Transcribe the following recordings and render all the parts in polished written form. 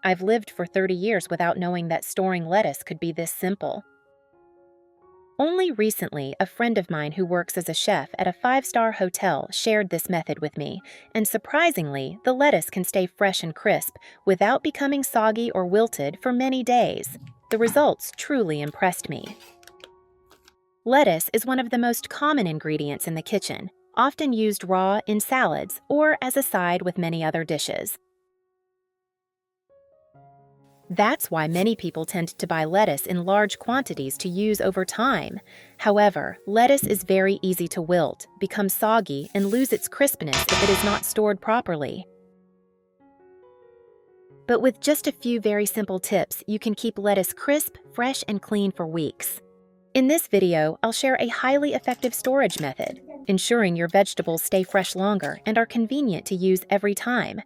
I've lived for 30 years without knowing that storing lettuce could be this simple. Only recently, a friend of mine who works as a chef at a five-star hotel shared this method with me, and surprisingly, the lettuce can stay fresh and crisp without becoming soggy or wilted for many days. The results truly impressed me. Lettuce is one of the most common ingredients in the kitchen, often used raw in salads or as a side with many other dishes. That's why many people tend to buy lettuce in large quantities to use over time. However, lettuce is very easy to wilt, become soggy, and lose its crispness if it is not stored properly. But with just a few very simple tips, you can keep lettuce crisp, fresh, and clean for weeks. In this video, I'll share a highly effective storage method, ensuring your vegetables stay fresh longer and are convenient to use every time.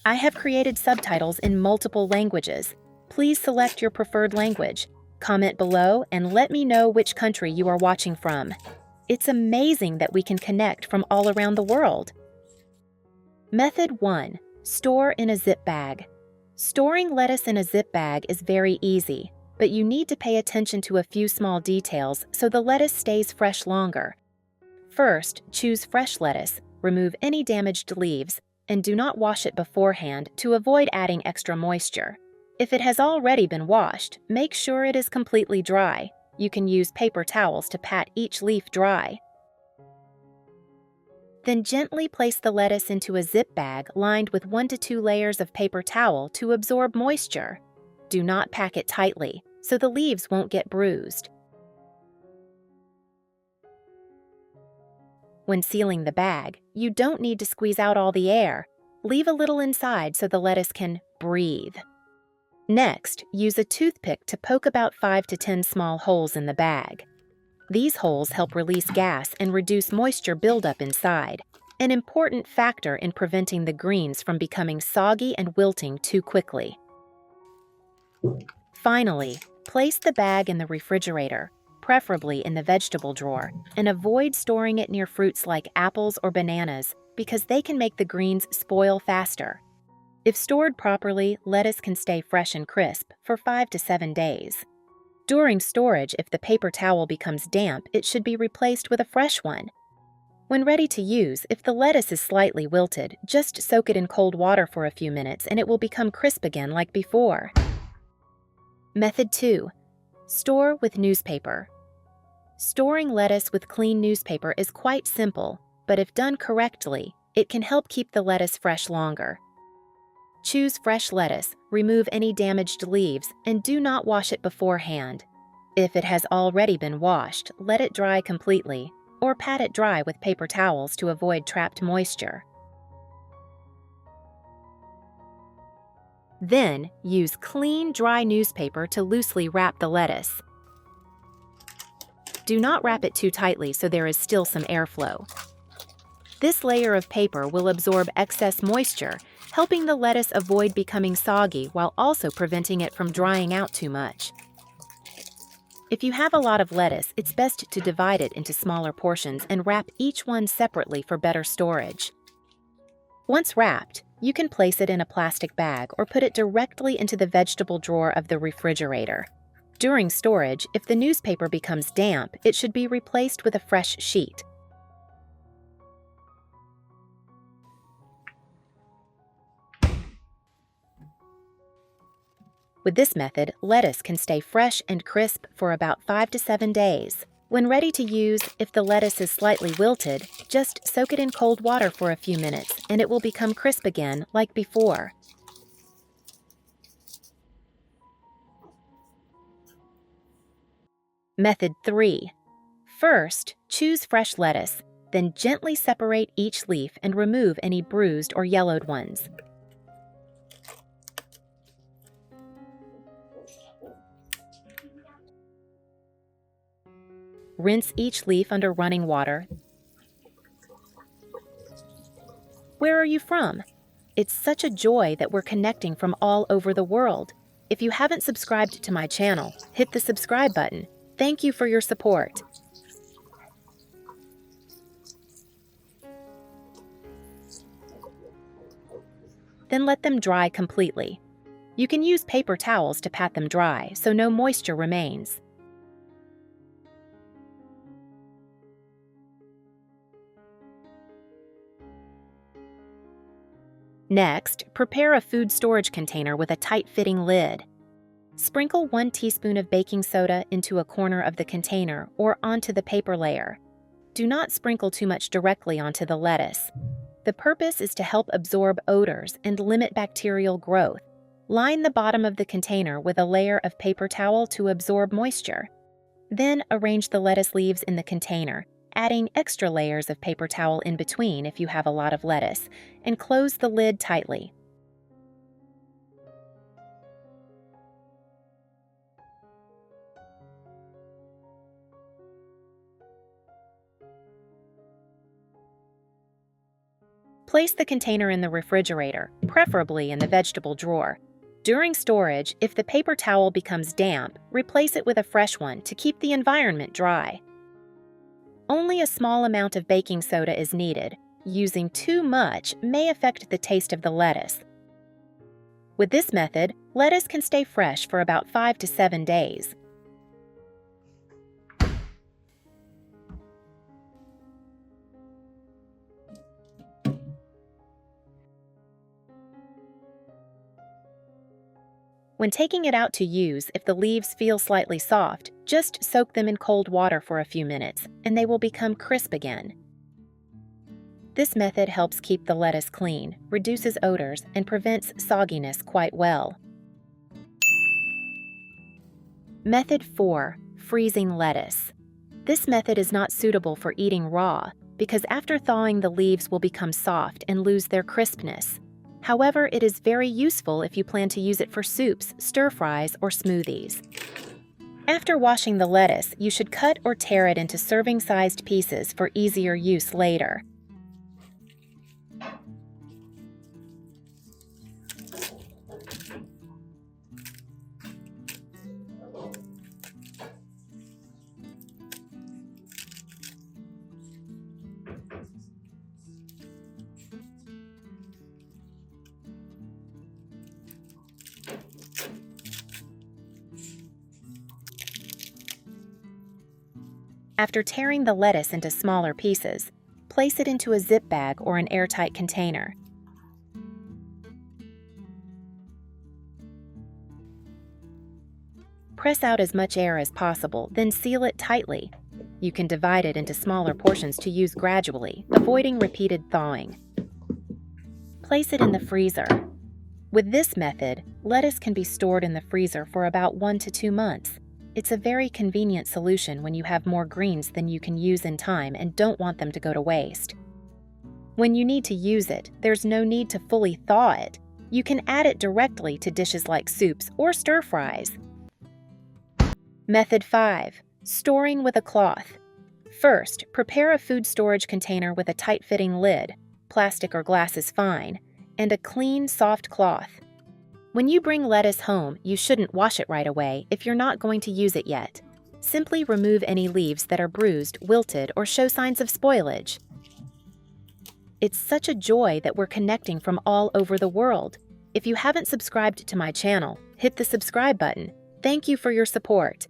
I have created subtitles in multiple languages. Please select your preferred language. Comment below and let me know which country you are watching from. It's amazing that we can connect from all around the world. Method 1. Store in a zip bag. Storing lettuce in a zip bag is very easy, but you need to pay attention to a few small details so the lettuce stays fresh longer. First, choose fresh lettuce, remove any damaged leaves, and do not wash it beforehand to avoid adding extra moisture. If it has already been washed, make sure it is completely dry. You can use paper towels to pat each leaf dry. Then gently place the lettuce into a zip bag lined with 1 to 2 layers of paper towel to absorb moisture. Do not pack it tightly, so the leaves won't get bruised. When sealing the bag, you don't need to squeeze out all the air. Leave a little inside so the lettuce can breathe. Next, use a toothpick to poke about 5 to 10 small holes in the bag. These holes help release gas and reduce moisture buildup inside, an important factor in preventing the greens from becoming soggy and wilting too quickly. Finally, place the bag in the refrigerator, preferably in the vegetable drawer, and avoid storing it near fruits like apples or bananas because they can make the greens spoil faster. If stored properly, lettuce can stay fresh and crisp for 5 to 7 days. During storage, if the paper towel becomes damp, it should be replaced with a fresh one. When ready to use, if the lettuce is slightly wilted, just soak it in cold water for a few minutes and it will become crisp again like before. Method 2. Store with newspaper. Storing lettuce with clean newspaper is quite simple, but if done correctly, it can help keep the lettuce fresh longer. Choose fresh lettuce, remove any damaged leaves, and do not wash it beforehand. If it has already been washed, let it dry completely, or pat it dry with paper towels to avoid trapped moisture. Then, use clean, dry newspaper to loosely wrap the lettuce. Do not wrap it too tightly so there is still some airflow. This layer of paper will absorb excess moisture, helping the lettuce avoid becoming soggy while also preventing it from drying out too much. If you have a lot of lettuce, it's best to divide it into smaller portions and wrap each one separately for better storage. Once wrapped, you can place it in a plastic bag or put it directly into the vegetable drawer of the refrigerator. During storage, if the newspaper becomes damp, it should be replaced with a fresh sheet. With this method, lettuce can stay fresh and crisp for about 5 to 7 days. When ready to use, if the lettuce is slightly wilted, just soak it in cold water for a few minutes and it will become crisp again like before. Method 3. First, choose fresh lettuce, then gently separate each leaf and remove any bruised or yellowed ones. Rinse each leaf under running water. Where are you from? It's such a joy that we're connecting from all over the world. If you haven't subscribed to my channel, hit the subscribe button. Thank you for your support. Then let them dry completely. You can use paper towels to pat them dry so no moisture remains. Next, prepare a food storage container with a tight-fitting lid. Sprinkle 1 teaspoon of baking soda into a corner of the container or onto the paper layer. Do not sprinkle too much directly onto the lettuce. The purpose is to help absorb odors and limit bacterial growth. Line the bottom of the container with a layer of paper towel to absorb moisture. Then arrange the lettuce leaves in the container, adding extra layers of paper towel in between if you have a lot of lettuce, and close the lid tightly. Place the container in the refrigerator, preferably in the vegetable drawer. During storage, if the paper towel becomes damp, replace it with a fresh one to keep the environment dry. Only a small amount of baking soda is needed. Using too much may affect the taste of the lettuce. With this method, lettuce can stay fresh for about 5 to 7 days. When taking it out to use, if the leaves feel slightly soft, just soak them in cold water for a few minutes, and they will become crisp again. This method helps keep the lettuce clean, reduces odors, and prevents sogginess quite well. Method 4. Freezing lettuce. This method is not suitable for eating raw, because after thawing the leaves will become soft and lose their crispness. However, it is very useful if you plan to use it for soups, stir-fries, or smoothies. After washing the lettuce, you should cut or tear it into serving-sized pieces for easier use later. After tearing the lettuce into smaller pieces, place it into a zip bag or an airtight container. Press out as much air as possible, then seal it tightly. You can divide it into smaller portions to use gradually, avoiding repeated thawing. Place it in the freezer. With this method, lettuce can be stored in the freezer for about 1 to 2 months. It's a very convenient solution when you have more greens than you can use in time and don't want them to go to waste. When you need to use it, there's no need to fully thaw it. You can add it directly to dishes like soups or stir-fries. Method 5. Storing with a cloth. First, prepare a food storage container with a tight-fitting lid, plastic or glass is fine, and a clean, soft cloth. When you bring lettuce home, you shouldn't wash it right away if you're not going to use it yet. Simply remove any leaves that are bruised, wilted, or show signs of spoilage. It's such a joy that we're connecting from all over the world. If you haven't subscribed to my channel, hit the subscribe button. Thank you for your support.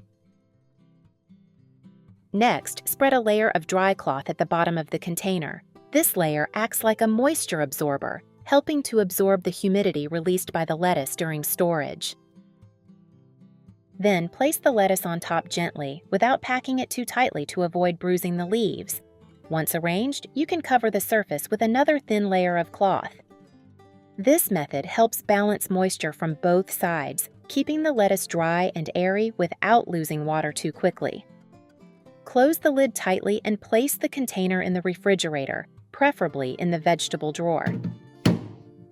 Next, spread a layer of dry cloth at the bottom of the container. This layer acts like a moisture absorber, helping to absorb the humidity released by the lettuce during storage. Then place the lettuce on top gently, without packing it too tightly to avoid bruising the leaves. Once arranged, you can cover the surface with another thin layer of cloth. This method helps balance moisture from both sides, keeping the lettuce dry and airy without losing water too quickly. Close the lid tightly and place the container in the refrigerator, preferably in the vegetable drawer.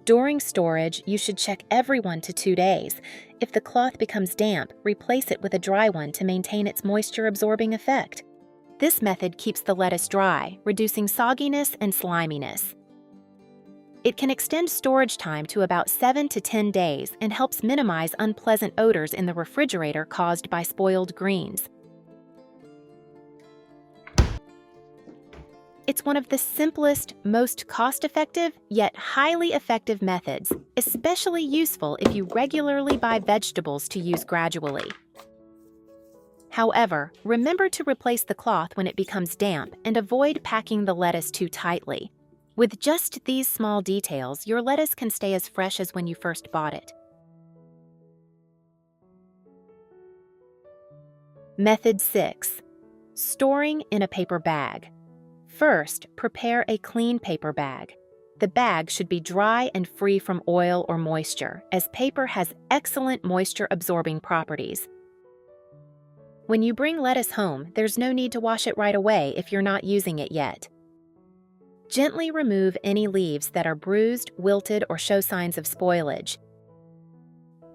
During storage, you should check every 1 to 2 days. If the cloth becomes damp, replace it with a dry one to maintain its moisture-absorbing effect. This method keeps the lettuce dry, reducing sogginess and sliminess. It can extend storage time to about 7 to 10 days and helps minimize unpleasant odors in the refrigerator caused by spoiled greens. It's one of the simplest, most cost-effective, yet highly effective methods, especially useful if you regularly buy vegetables to use gradually. However, remember to replace the cloth when it becomes damp and avoid packing the lettuce too tightly. With just these small details, your lettuce can stay as fresh as when you first bought it. Method 6. Storing in a paper bag. First, prepare a clean paper bag. The bag should be dry and free from oil or moisture, as paper has excellent moisture-absorbing properties. When you bring lettuce home, there's no need to wash it right away if you're not using it yet. Gently remove any leaves that are bruised, wilted, or show signs of spoilage.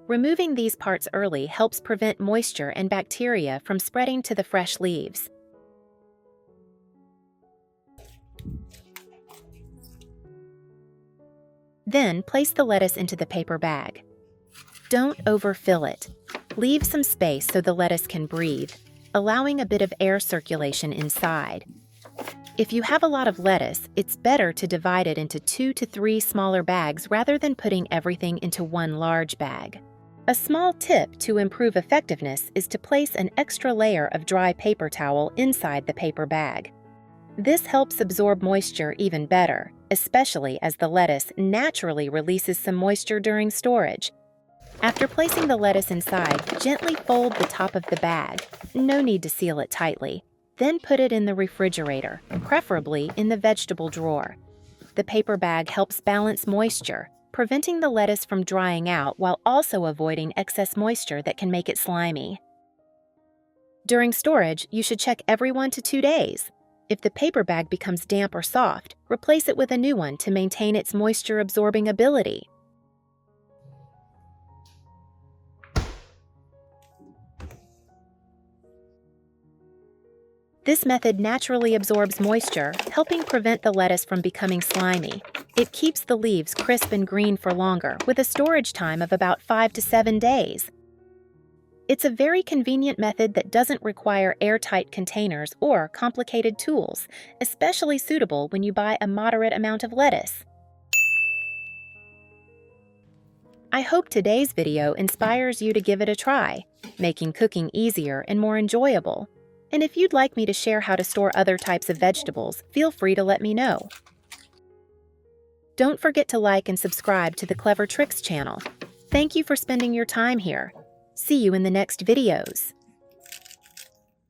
Removing these parts early helps prevent moisture and bacteria from spreading to the fresh leaves. Then place the lettuce into the paper bag. Don't overfill it. Leave some space so the lettuce can breathe, allowing a bit of air circulation inside. If you have a lot of lettuce, it's better to divide it into 2 to 3 smaller bags rather than putting everything into one large bag. A small tip to improve effectiveness is to place an extra layer of dry paper towel inside the paper bag. This helps absorb moisture even better, especially as the lettuce naturally releases some moisture during storage. After placing the lettuce inside, gently fold the top of the bag. No need to seal it tightly. Then put it in the refrigerator, preferably in the vegetable drawer. The paper bag helps balance moisture, preventing the lettuce from drying out while also avoiding excess moisture that can make it slimy. During storage, you should check every 1 to 2 days. If the paper bag becomes damp or soft, replace it with a new one to maintain its moisture-absorbing ability. This method naturally absorbs moisture, helping prevent the lettuce from becoming slimy. It keeps the leaves crisp and green for longer, with a storage time of about 5 to 7 days. It's a very convenient method that doesn't require airtight containers or complicated tools, especially suitable when you buy a moderate amount of lettuce. I hope today's video inspires you to give it a try, making cooking easier and more enjoyable. And if you'd like me to share how to store other types of vegetables, feel free to let me know. Don't forget to like and subscribe to the Clever Tricks channel. Thank you for spending your time here. See you in the next videos.